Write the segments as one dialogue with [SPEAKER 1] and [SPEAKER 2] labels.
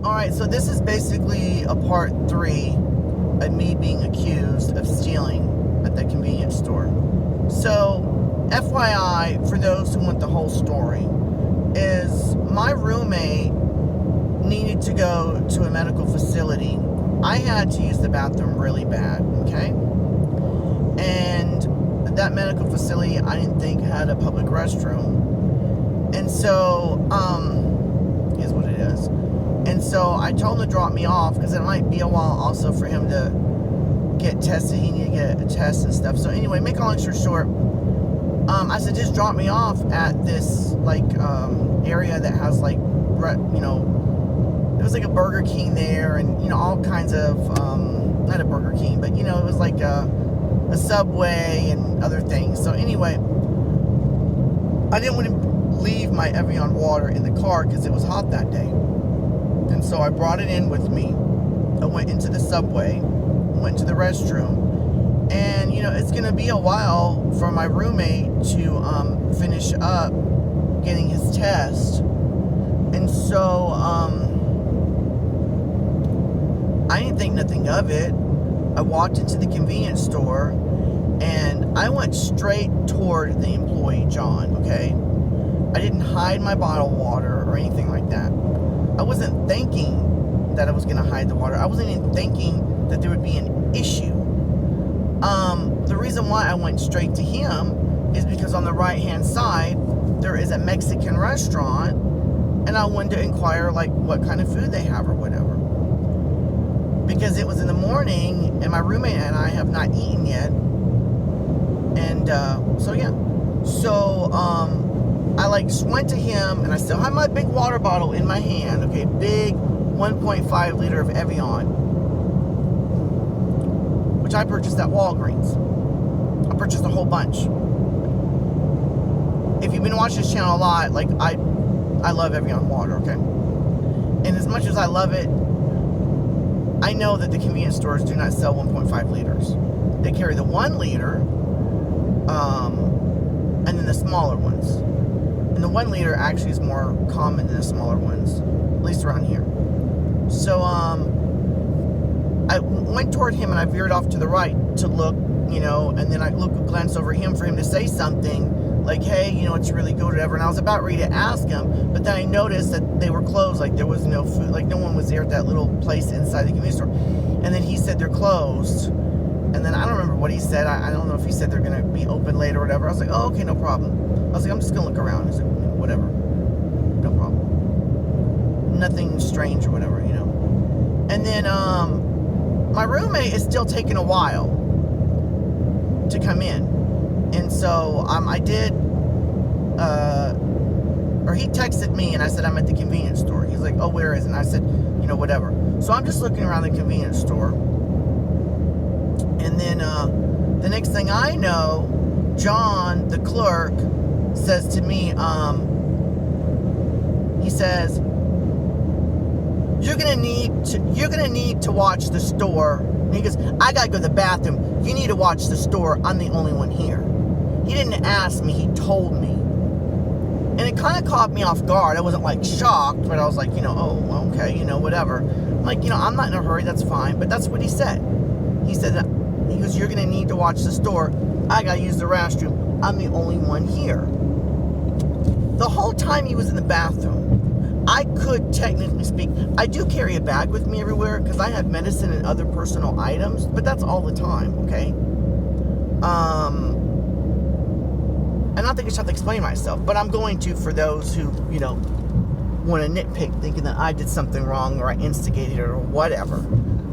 [SPEAKER 1] Alright, so this is basically a part 3 of me being accused of stealing at that convenience store. So, FYI, for those who want the whole story, is my roommate needed to go to a medical facility. I had to use the bathroom really bad, okay? And that medical facility, I didn't think had a public restroom. And so, is what it is. And so I told him to drop me off because it might be a while also for him to get tested. He needed to get a test and stuff. So anyway, make a long story short, I said, just drop me off at this, like, area that has, like, you know, it was like a Burger King there and, you know, all kinds of, not a Burger King, but, you know, it was like a Subway and other things. So anyway, I didn't want to leave my Evian water in the car because it was hot that day. And so I brought it in with me. I went into the Subway, went to the restroom, and, you know, it's going to be a while for my roommate to finish up getting his test. And so I didn't think nothing of it. I walked into the convenience store, and I went straight toward the employee, John, okay? I didn't hide my bottled water or anything like that. I wasn't thinking that I was going to hide the water. I wasn't even thinking that there would be an issue. The reason why I went straight to him is because on the right-hand side, there is a Mexican restaurant, and I wanted to inquire, like, what kind of food they have or whatever. Because it was in the morning, and my roommate and I have not eaten yet. And, so, yeah. So, I, like, went to him, and I still had my big water bottle in my hand, okay, big 1.5 liter of Evian, which I purchased at Walgreens. I purchased a whole bunch. If you've been watching this channel a lot, like, I love Evian water, okay? And as much as I love it, I know that the convenience stores do not sell 1.5 liters. They carry the 1 liter, and then the smaller ones. And the 1 liter actually is more common than the smaller ones, at least around here. So, I went toward him and I veered off to the right to look, you know, and then I glanced over him for him to say something, like, hey, you know, it's really good or whatever. And I was about ready to ask him, but then I noticed that they were closed, like there was no food, like no one was there at that little place inside the convenience store. And then he said they're closed. And then I don't remember what he said. I don't know if he said they're going to be open later or whatever. I was like, oh, okay, no problem. I was like, I'm just going to look around. He's like, whatever. No problem. Nothing strange or whatever, you know. And then my roommate is still taking a while to come in. And so I did, or he texted me and I said, I'm at the convenience store. He's like, oh, where is it? And I said, you know, whatever. So I'm just looking around the convenience store. And then the next thing I know, John, the clerk, says to me, he says, you're gonna need to watch the store. And he goes, I gotta go to the bathroom. You need to watch the store. I'm the only one here. He didn't ask me, he told me. And it kind of caught me off guard. I wasn't like shocked, but I was like, you know, oh, okay, you know, whatever. Like, you know, I'm not in a hurry, that's fine. But that's what he said. He said that, he goes, you're gonna need to watch the store. I gotta use the restroom. I'm the only one here. The whole time he was in the bathroom, I could technically speak. I do carry a bag with me everywhere because I have medicine and other personal items, but that's all the time, okay? And I don't think I should have to explain myself, but I'm going to for those who, you know, want to nitpick thinking that I did something wrong or I instigated it or whatever.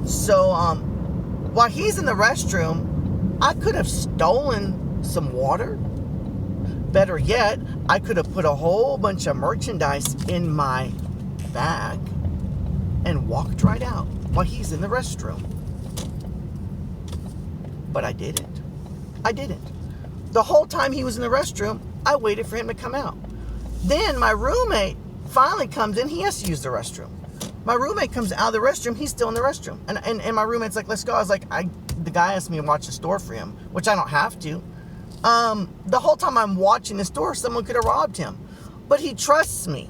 [SPEAKER 1] So, while he's in the restroom, I could have stolen some water. Better yet, I could have put a whole bunch of merchandise in my bag and walked right out while he's in the restroom. But I didn't. I didn't. The whole time he was in the restroom, I waited for him to come out. Then my roommate finally comes in. He has to use the restroom. My roommate comes out of the restroom. He's still in the restroom. And my roommate's like, let's go. I was like, the guy asked me to watch the store for him, which I don't have to. The whole time I'm watching the store, someone could have robbed him. But he trusts me.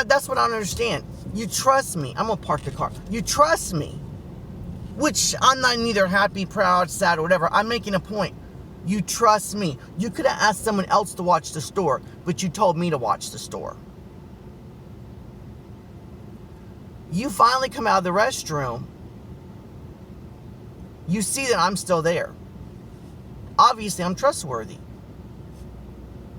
[SPEAKER 1] That's what I don't understand. You trust me. I'm going to park the car. You trust me. Which I'm not neither happy, proud, sad, or whatever. I'm making a point. You trust me. You could have asked someone else to watch the store, but you told me to watch the store. You finally come out of the restroom. You see that I'm still there. Obviously, I'm trustworthy.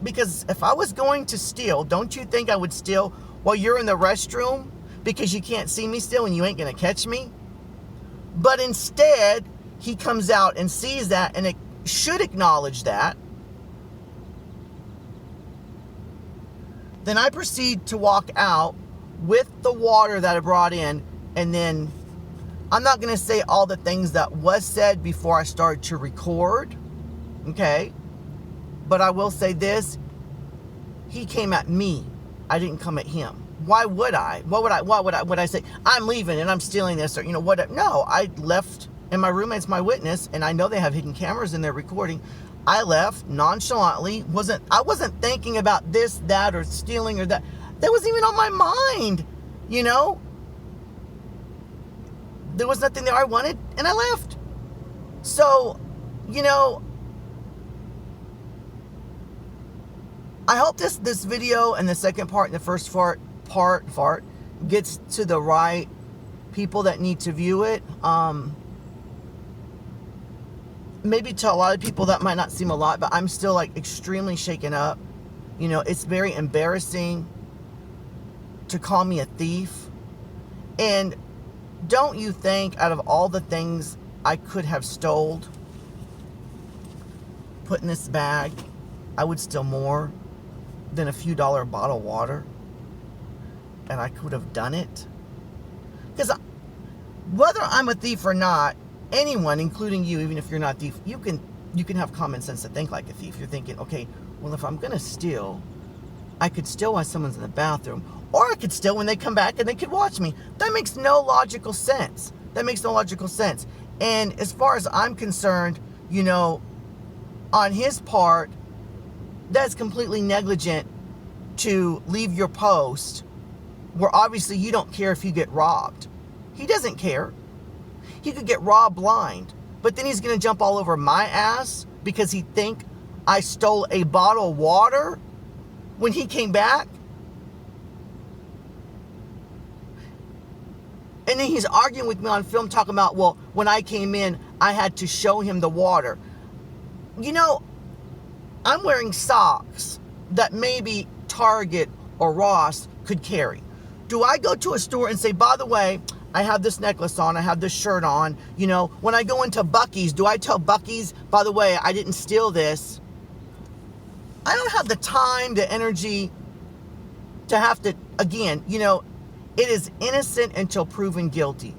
[SPEAKER 1] Because if I was going to steal, don't you think I would steal while you're in the restroom? Because you can't see me still and you ain't going to catch me? But instead, he comes out and sees that, and it should acknowledge that. Then I proceed to walk out with the water that I brought in, and then I'm not going to say all the things that was said before I started to record, okay? But I will say this, he came at me. I didn't come at him. Why would I? What would I say? I'm leaving and I'm stealing this, or what? No, I left, and my roommate's my witness, and I know they have hidden cameras in their recording. I left nonchalantly. I wasn't thinking about this, that, or stealing or that. That wasn't even on my mind, There was nothing there I wanted, and I left. So, I hope this video and the second part and the first part gets to the right people that need to view it. Maybe to a lot of people that might not seem a lot, but I'm still extremely shaken up. It's very embarrassing to call me a thief. And don't you think out of all the things I could have stole, put in this bag, I would steal more than a few dollar bottle of water? And I could have done it? Because whether I'm a thief or not, anyone, including you, even if you're not a thief, you can have common sense to think like a thief. You're thinking, okay, well, if I'm going to steal, I could steal while someone's in the bathroom, or I could steal when they come back and they could watch me. That makes no logical sense. And as far as I'm concerned, on his part, that's completely negligent to leave your post where obviously you don't care if you get robbed. He doesn't care. He could get robbed blind, but then he's going to jump all over my ass because he think I stole a bottle of water when he came back. And then he's arguing with me on film talking about, well, when I came in, I had to show him the water. I'm wearing socks that maybe Target or Ross could carry. Do I go to a store and say, by the way, I have this necklace on, I have this shirt on, when I go into Buc-ee's, do I tell Buc-ee's, by the way, I didn't steal this? I don't have the time, the energy to have to, again, it is innocent until proven guilty.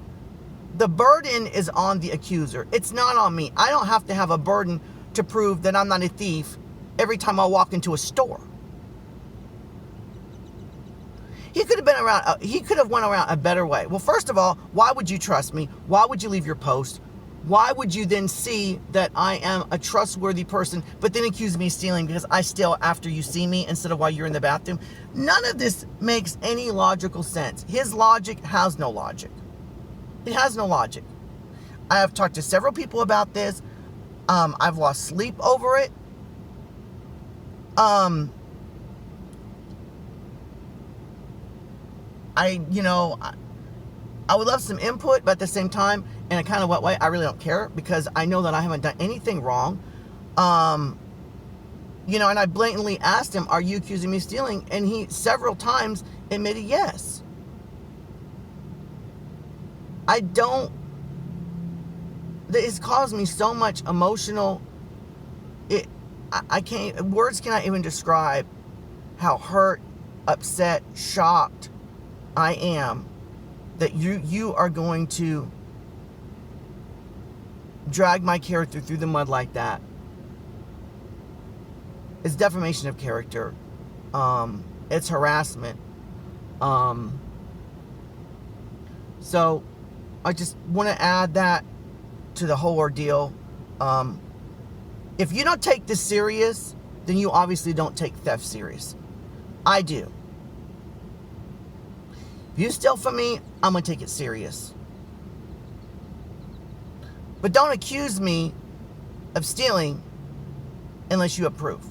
[SPEAKER 1] The burden is on the accuser. It's not on me. I don't have to have a burden to prove that I'm not a thief every time I walk into a store. He could have went around a better way. Well, first of all, why would you trust me? Why would you leave your post? Why would you then see that I am a trustworthy person, but then accuse me of stealing because I steal after you see me instead of while you're in the bathroom? None of this makes any logical sense. His logic has no logic. It has no logic. I have talked to several people about this. I've lost sleep over it. I would love some input, but at the same time, in a kind of wet way, I really don't care because I know that I haven't done anything wrong. And I blatantly asked him, are you accusing me of stealing? And he several times admitted yes. It's caused me so much emotional, words cannot even describe how hurt, upset, shocked I am that you are going to drag my character through the mud like that. It's defamation of character. It's harassment. So I just want to add that to the whole ordeal. If you don't take this serious, then you obviously don't take theft serious. I do. If you steal from me, I'm going to take it serious. But don't accuse me of stealing unless you approve.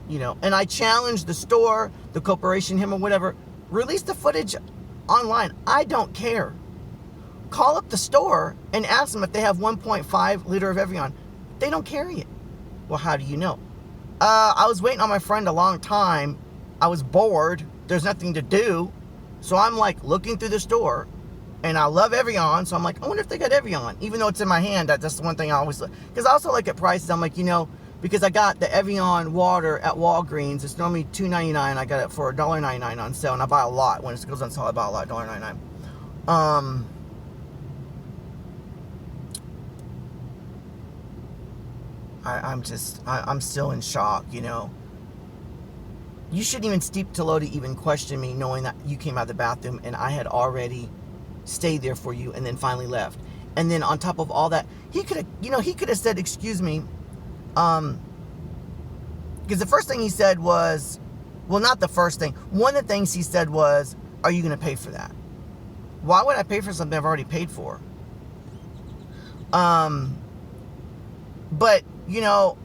[SPEAKER 1] You know, and I challenge the store, the corporation, him or whatever, release the footage online. I don't care. Call up the store and ask them if they have 1.5 liter of Evian. They don't carry it. Well, how do you know? I was waiting on my friend a long time. I was bored. There's nothing to do. So I'm like looking through the store, and I love Evian. So I'm like, I wonder if they got Evian. Even though it's in my hand, that's the one thing I always look. Because I also look at prices. I'm like, you know, because I got the Evian water at Walgreens. It's normally $2.99. I got it for $1.99 on sale, and I buy a lot. When it goes on sale, I buy a lot, $1.99. I'm still in shock, you know. You shouldn't even stoop to low to even question me, knowing that you came out of the bathroom and I had already stayed there for you and then finally left. And then on top of all that, he could have said, excuse me, because the first thing he said was, well, not the first thing. One of the things he said was, are you going to pay for that? Why would I pay for something I've already paid for? But, you know,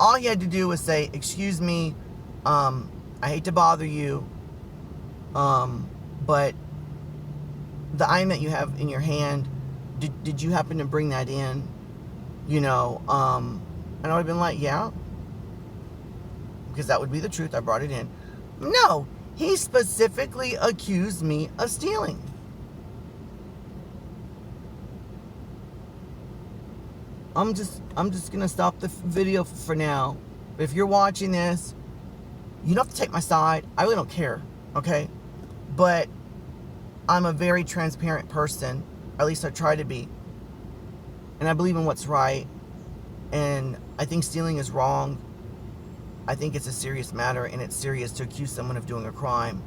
[SPEAKER 1] all he had to do was say, excuse me, I hate to bother you, but the item that you have in your hand, did you happen to bring that in? You know, and I would have been like, yeah, because that would be the truth. I brought it in. No, he specifically accused me of stealing. I'm just gonna stop the video for now. But if you're watching this, you don't have to take my side. I really don't care, okay? But I'm a very transparent person. At least I try to be. And I believe in what's right. And I think stealing is wrong. I think it's a serious matter, and it's serious to accuse someone of doing a crime.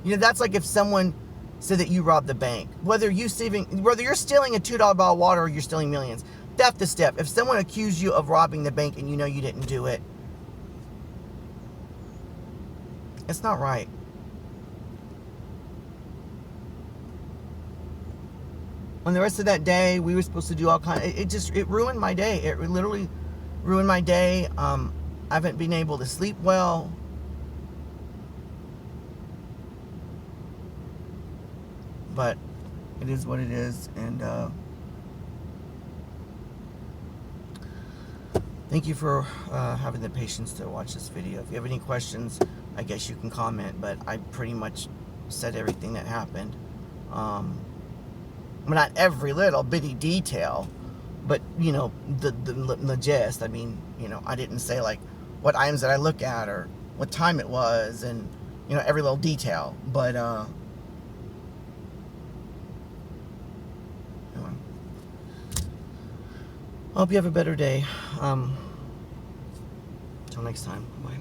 [SPEAKER 1] You know, that's like if someone said that you robbed the bank. Whether you're stealing a $2 bottle of water or you're stealing millions. Step to step. If someone accused you of robbing the bank and you know you didn't do it, it's not right. On the rest of that day, we were supposed to do all kinds. It ruined my day. It literally ruined my day. I haven't been able to sleep well. But it is what it is, and thank you for having the patience to watch this video. If you have any questions, I guess you can comment, but I pretty much said everything that happened. Not every little bitty detail, but, you know, the gist. I mean, you know, I didn't say, like, what items did I look at or what time it was and, you know, every little detail. But, anyway. I hope you have a better day. Till next time. Bye.